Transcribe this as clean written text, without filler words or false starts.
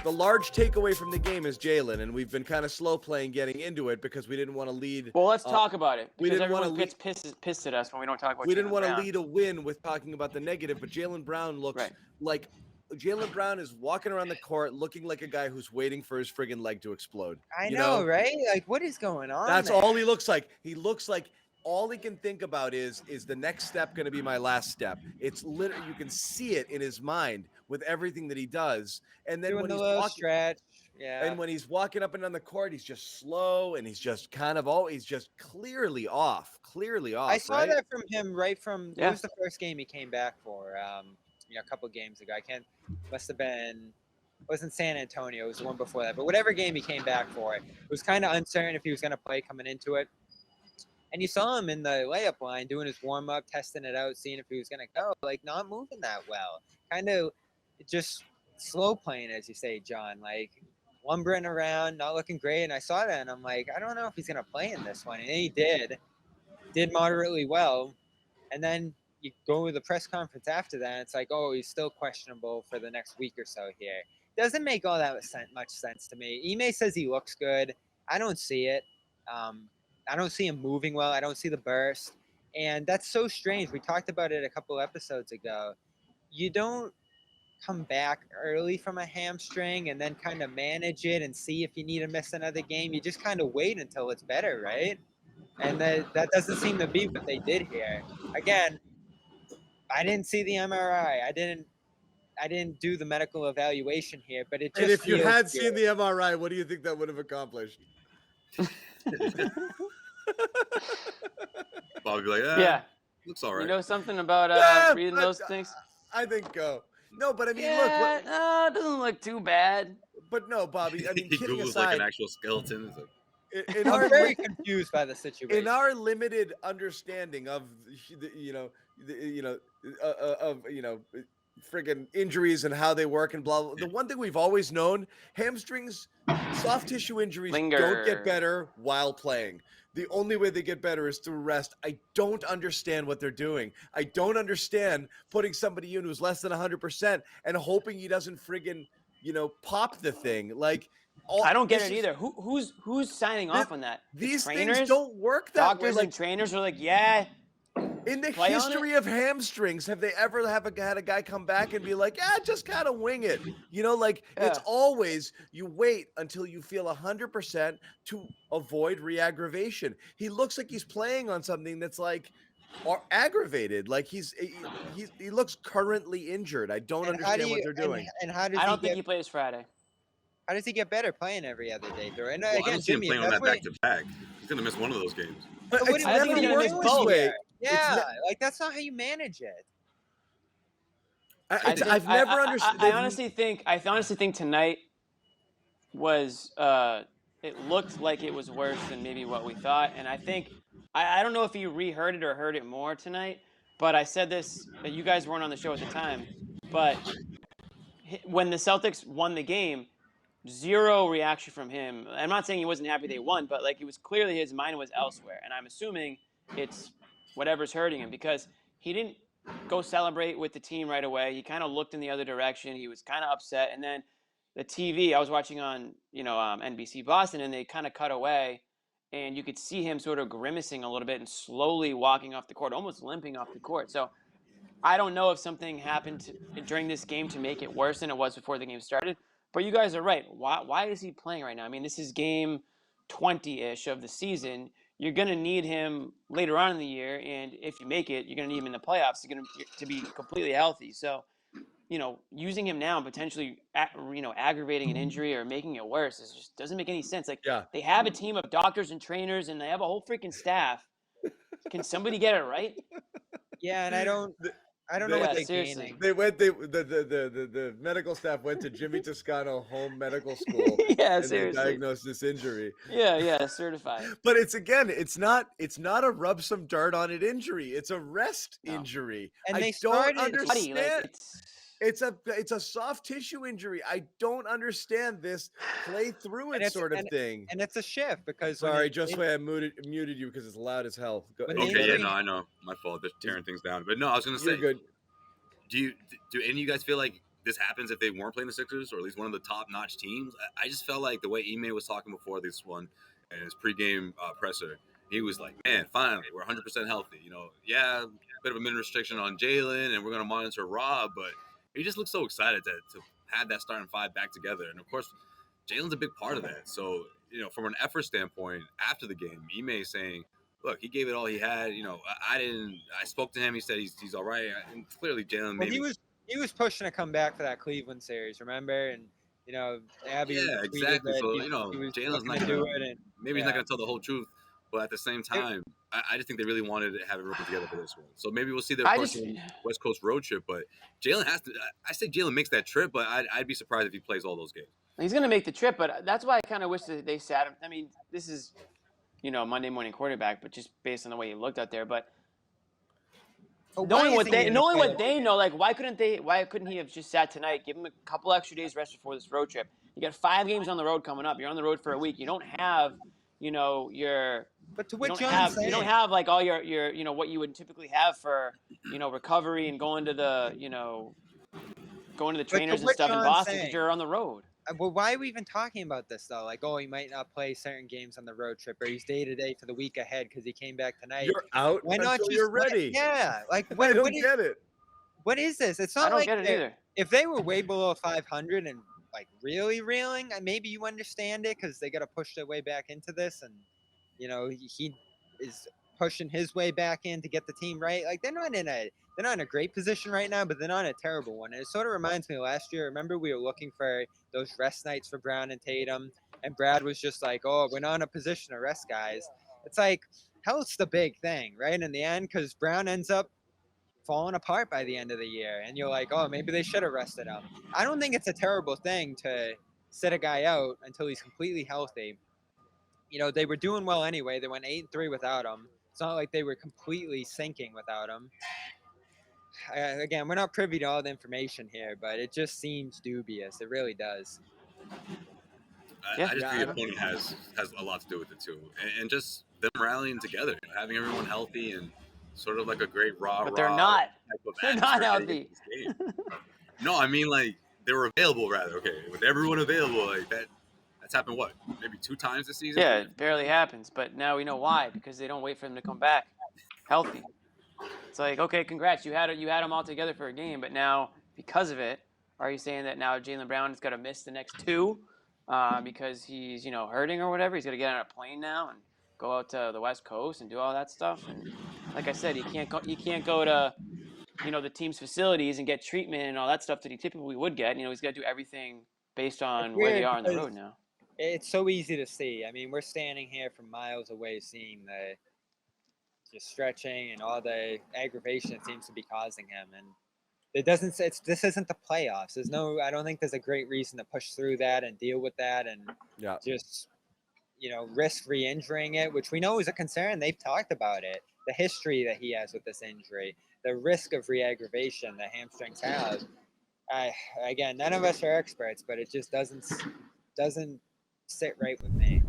the large takeaway from the game is Jaylen, and we've been kind of slow playing getting into it because we didn't want to lead. Well, let's talk about it. We Because didn't want everyone to gets pissed at us when we don't talk about We didn't Jaylen want to Brown. lead a win with talking about the negative, but Jaylen Brown looks Right. like Jaylen Brown is walking around the court looking like a guy who's waiting for his friggin' leg to explode. I know, right? Like, what is going on? That's there? all he looks like. He looks like all he can think about is the next step going to be my last step? It's literally, you can see it in his mind with everything that he does. And then Doing when the he's little walking, stretch. Yeah. and when he's walking up and down the court, he's just slow and he's just kind of always just clearly off. I saw right? that from him right from Yeah. it was the first game he came back for. A couple games ago. Must have been wasn't San Antonio, it was the one before that. But whatever game he came back for, it was kind of uncertain if he was going to play coming into it. And you saw him in the layup line doing his warm up, testing it out, seeing if he was going to go. Like, not moving that well. Kind of just slow playing, as you say, John. Like, lumbering around, not looking great. And I saw that, and I'm like, I don't know if he's going to play in this one. And he did moderately well. And then you go to the press conference after that, and it's like, oh, he's still questionable for the next week or so here. Doesn't make all that much sense to me. Ime says he looks good. I don't see it. I don't see him moving well. I don't see the burst. And that's so strange. We talked about it a couple episodes ago. You don't come back early from a hamstring and then kind of manage it and see if you need to miss another game. You just kind of wait until it's better, right? And that doesn't seem to be what they did here. Again, I didn't see the MRI. I didn't do the medical evaluation here, but it just And if you had feels seen the MRI, what do you think that would have accomplished? Bobby be like, Yeah. looks all right. You know something about Yeah, reading those things? I think no, but I mean, Yeah, look. it doesn't look too bad. But no, Bobby. I mean, he kidding Googles aside, like an actual skeleton. It's like, in I'm our very confused by the situation. in our limited understanding of friggin' injuries and how they work and blah, blah. The one thing we've always known, hamstrings, soft tissue injuries don't get better while playing. The only way they get better is through rest. I don't understand what they're doing. I don't understand putting somebody in who's less than 100% and hoping he doesn't friggin', pop the thing. Like, I don't get it either. Who's signing off on that? These trainers? things don't work that Doctors way. and trainers are like, yeah. In the Play on history of hamstrings, have they ever had a guy come back and be like, yeah, just kind of wing it? It's always you wait until you feel 100% to avoid re-aggravation. He looks like he's playing on something that's like aggravated. Like he looks currently injured. I don't understand what they're doing. And how does I don't think he plays Friday. How does he get better playing every other day, though? And I again, don't see him Jimmy, playing on that's that back to back. He's gonna miss one of those games. But what it's do you never think he worked does this way. Yeah, like that's not how you manage it. I've never understood. I honestly think tonight was it looked like it was worse than maybe what we thought, and I think I don't know if you reheard it or heard it more tonight, but I said this. You guys weren't on the show at the time, but when the Celtics won the game, zero reaction from him. I'm not saying he wasn't happy they won, but like it was clearly his mind was elsewhere, and I'm assuming it's whatever's hurting him because he didn't go celebrate with the team right away. He kind of looked in the other direction. He was kind of upset, and then the TV I was watching on NBC Boston, and they kind of cut away, and you could see him sort of grimacing a little bit and slowly walking off the court, almost limping off the court. So I don't know if something happened during this game to make it worse than it was before the game started. But you guys are right. Why is he playing right now? I mean, this is game 20-ish of the season. You're going to need him later on in the year, and if you make it, you're going to need him in the playoffs to be completely healthy. So, using him now and potentially, aggravating an injury or making it worse just doesn't make any sense. Like, They have a team of doctors and trainers, and they have a whole freaking staff. Can somebody get it right? Yeah, and I don't know what they're seriously. gaining. They went. The medical staff went to Jimmy Toscano Home Medical School. Yeah, and seriously. they diagnosed this injury. Yeah, certified. But it's not a rub some dirt on it injury. It's a rest injury. And I they don't started- understand. It's a soft tissue injury. I don't understand this play through it sort of thing. And it's a shift because Sorry, Josue, I muted you because it's loud as hell. Okay, I know. My fault. They're tearing things down. But no, I was gonna say, You're good. do any of you guys feel like this happens if they weren't playing the Sixers or at least one of the top-notch teams. I just felt like the way Ime was talking before this one and his pregame presser, he was like, man, finally, we're 100% healthy. Yeah, a bit of a minute restriction on Jaylen, and we're going to monitor Rob, but he just looked so excited to have that starting five back together. And, of course, Jaylen's a big part of that. So, from an effort standpoint, after the game, Ime saying, look, he gave it all he had. I spoke to him. He said he's all right. And clearly Jaylen maybe. He was pushing to come back for that Cleveland series, remember? And Abby. Yeah, exactly. So Jalen's not gonna do it, and maybe he's not gonna tell the whole truth, but at the same time, I just think they really wanted to have everyone together for this one. So maybe we'll see their West Coast road trip. But Jaylen has to. I say Jaylen makes that trip, but I'd be surprised if he plays all those games. He's gonna make the trip, but that's why I kind of wish that they sat him. I mean, this is Monday morning quarterback, but just based on the way he looked out there, but. Knowing what they know, like why couldn't he have just sat tonight, give him a couple extra days rest before this road trip? You got 5 games on the road coming up. You're on the road for a week. You don't have, But to what you don't have like all your what you would typically have for, recovery and going to the trainers and stuff in Boston because you're on the road. Well, why are we even talking about this though? Like, he might not play certain games on the road trip, or he's day-to-day for the week ahead because he came back tonight. You're out until you're ready. Like I don't get it. What is this? It's not I don't get it either. If they were way below 500 and like really reeling, maybe you understand it because they got to push their way back into this, and he is pushing his way back in to get the team right. Like they're not in a great position right now, but they're not in a terrible one. And it sort of reminds me of last year. Remember, we were looking for those rest nights for Brown and Tatum, and Brad was just like, we're not in a position to rest guys. It's like, health's the big thing, right? In the end, because Brown ends up falling apart by the end of the year, and you're like, maybe they should have rested him. I don't think it's a terrible thing to sit a guy out until he's completely healthy. They were doing well anyway. They went 8-3 without him. It's not like they were completely sinking without him. Again, we're not privy to all the information here, but it just seems dubious. It really does. I just think the opponent has a lot to do with it too, and just them rallying together, having everyone healthy, and sort of like a great rah-rah. But they're not. They're not healthy. No, I mean like they were available rather. Okay, with everyone available, like that. That's happened maybe 2 times this season. Yeah, it barely happens, but now we know why, because they don't wait for them to come back healthy. It's like, okay, congrats, you had them all together for a game, but now because of it, are you saying that now Jaylen Brown has got to miss the next 2 because he's hurting or whatever? He's got to get on a plane now and go out to the West Coast and do all that stuff. And like I said, he can't go to the team's facilities and get treatment and all that stuff that he typically would get. He's got to do everything based on where they are on the road now. It's so easy to see. I mean, we're standing here from miles away seeing the just stretching and all the aggravation it seems to be causing him. And this isn't the playoffs. I don't think there's a great reason to push through that and deal with that and just, risk re-injuring it, which we know is a concern. They've talked about it, the history that he has with this injury, the risk of re-aggravation that hamstrings have. Again, none of us are experts, but it just doesn't sit right with me.